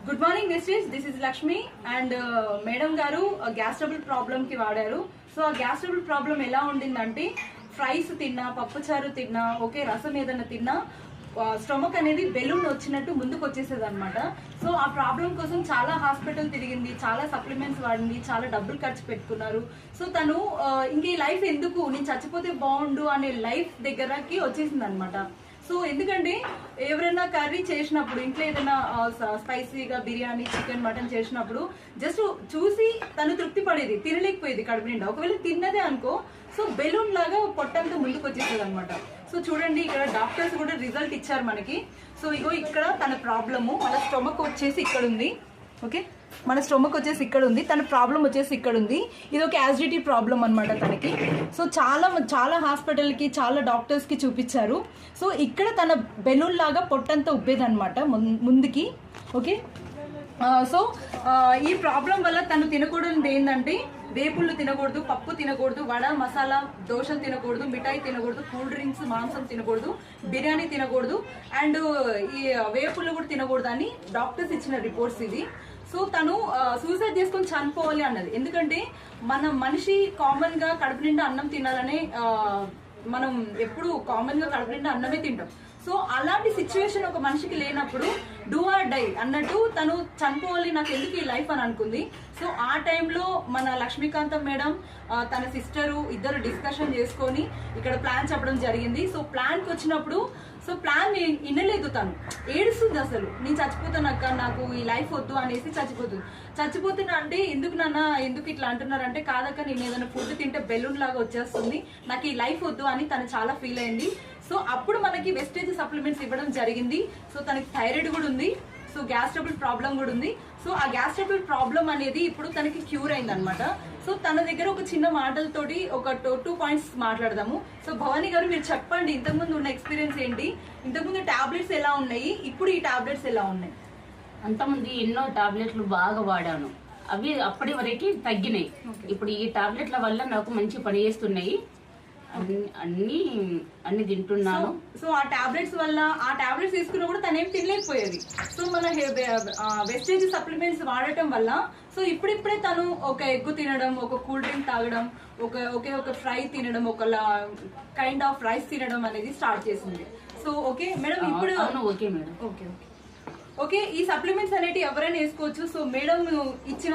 Good morning misters, this is Lakshmi and madam గారు gas trouble problem కి వాడారు. So ఆ గ్యాస్ ట్రబుల్ ప్రాబ్లం ఎలా ఉండిందంటే ఫ్రైస్ తిన్నా, పప్పుచారు తిన్నా, ఓకే రసం ఏదైనా తిన్నా స్టొమక్ అనేది బెలూన్ వచ్చినట్టు ముందుకు వచ్చేసేది అనమాట. సో ఆ ప్రాబ్లం కోసం చాలా హాస్పిటల్ తిరిగింది, చాలా సప్లిమెంట్స్ వాడింది, చాలా డబ్బులు ఖర్చు పెట్టుకున్నారు. సో తను ఇంక ఈ లైఫ్ ఎందుకు, నేను చచ్చిపోతే బాగుండు అనే లైఫ్ దగ్గరకి వచ్చేసింది అనమాట. సో ఎందుకంటే ఎవరైనా కర్రీ చేసినప్పుడు ఇంట్లో ఏదైనా స్పైసీగా బిర్యానీ, చికెన్, మటన్ చేసినప్పుడు జస్ట్ చూసి తను తృప్తి పడేది, తినలేకపోయేది కడుపు నిండా. ఒకవేళ తిన్నదే అనుకో, సో బెలూన్ లాగా పొట్టంతా ముందుకు వచ్చేసేది అనమాట. సో చూడండి, ఇక్కడ డాక్టర్స్ కూడా రిజల్ట్ ఇచ్చారు మనకి. సో ఇగో ఇక్కడ తన ప్రాబ్లము, మన స్టొమక్ వచ్చేసి ఇక్కడ ఉంది. ఓకే, మన స్టొమక్ వచ్చేసి ఇక్కడ ఉంది, తన ప్రాబ్లం వచ్చేసి ఇక్కడ ఉంది. ఇది ఒక యాసిడిటీ ప్రాబ్లం అనమాట తనకి. సో చాలా హాస్పిటల్కి, చాలా డాక్టర్స్కి చూపించారు. సో ఇక్కడ తన బెలూన్ లాగా పొట్టంతా ఉబ్బేదనమాట ముందుకి. ఓకే, సో ఈ ప్రాబ్లం వల్ల తను తినకూడదు ఏంటంటే వేపుళ్ళు తినకూడదు, పప్పు తినకూడదు, వడ, మసాలా, దోశలు తినకూడదు, మిఠాయి తినకూడదు, కూల్ డ్రింక్స్, మాంసం తినకూడదు, బిర్యానీ తినకూడదు, అండ్ ఈ వేపుళ్ళు కూడా తినకూడదు అని డాక్టర్స్ ఇచ్చిన రిపోర్ట్స్ ఇది. సో తను సూసైడ్ చేసుకొని చనిపోవాలి అన్నది. ఎందుకంటే మన మనిషి కామన్ గా కడుపు నిండా అన్నం తినాలనే మనం ఎప్పుడు కామన్ గా కడుపు నిండా అన్నమే తింటాం. సో అలాంటి సిచ్యువేషన్ ఒక మనిషికి లేనప్పుడు డూ ఆర్ డై అన్నట్టు తను చనిపోవాలి, నాకు ఎందుకు ఈ లైఫ్ అని అనుకుంది. సో ఆ టైంలో మన లక్ష్మీకాంతం మేడం, తన సిస్టరు ఇద్దరు డిస్కషన్ చేసుకొని ఇక్కడ ప్లాన్ చెప్పడం జరిగింది. సో ప్లాన్కి వచ్చినప్పుడు ప్లాన్ వినలేదు, తను ఏడుస్తుంది. అసలు నేను చచ్చిపోతాను అక్క, నాకు ఈ లైఫ్ వద్దు అనేసి చచ్చిపోతున్నా అంటే ఎందుకు నాన్న, ఎందుకు ఇట్లా అంటున్నారంటే కాదక్క, నేను ఏదైనా ఫుడ్ తింటే బెలూన్ లాగా వచ్చేస్తుంది, నాకు ఈ లైఫ్ వద్దు అని తను చాలా ఫీల్ అయింది. సో అప్పుడు మనకి వెస్టేజ్ సప్లిమెంట్స్ ఇవ్వడం జరిగింది. సో తనకి థైరాయిడ్ కూడా ఉంది, సో గ్యాస్ ట్రబుల్ ప్రాబ్లం కూడా ఉంది. సో ఆ గ్యాస్ ట్రబుల్ ప్రాబ్లం అనేది ఇప్పుడు తనకి క్యూర్ అయింది అనమాట. సో తన దగ్గర ఒక చిన్న మాటలతోటి ఒక 2 పాయింట్స్ మాట్లాడదాము. సో భవానీ గారు, మీరు చెప్పండి, ఇంతకుముందు ఉన్న ఎక్స్పీరియన్స్ ఏంటి, ఇంతకుముందు టాబ్లెట్స్ ఎలా ఉన్నాయి, ఇప్పుడు ఈ టాబ్లెట్స్ ఎలా ఉన్నాయి? అంతకుముందు ఎన్నో టాబ్లెట్లు బాగా వాడాను, అవి అప్పటి వరకు తగ్గినాయి. ఇప్పుడు ఈ టాబ్లెట్ల వల్ల నాకు మంచి పని చేస్తున్నాయి, అన్ని తింటున్నాను. సో ఆ టాబ్లెట్స్ వల్ల, ఆ టాబ్లెట్స్ తీసుకున్నా కూడా తనేం తినలేకపోయేది. సో మన వెస్టేజ్ సప్లిమెంట్స్ వాడటం వల్ల సో ఇప్పుడిప్పుడే తను ఒక ఎగ్ తినడం, ఒక కూల్ డ్రింక్ తాగడం, ఒక ఫ్రై తినడం, ఒక కైండ్ ఆఫ్ రైస్ తినడం అనేది స్టార్ట్ చేసింది. సో ఓకే మేడం, ఇప్పుడు ఓకే మేడం, ఓకే ఈ సప్లిమెంట్స్ అనేవి ఎవరైనా వేసుకోవచ్చు. సో మేడం ఇచ్చిన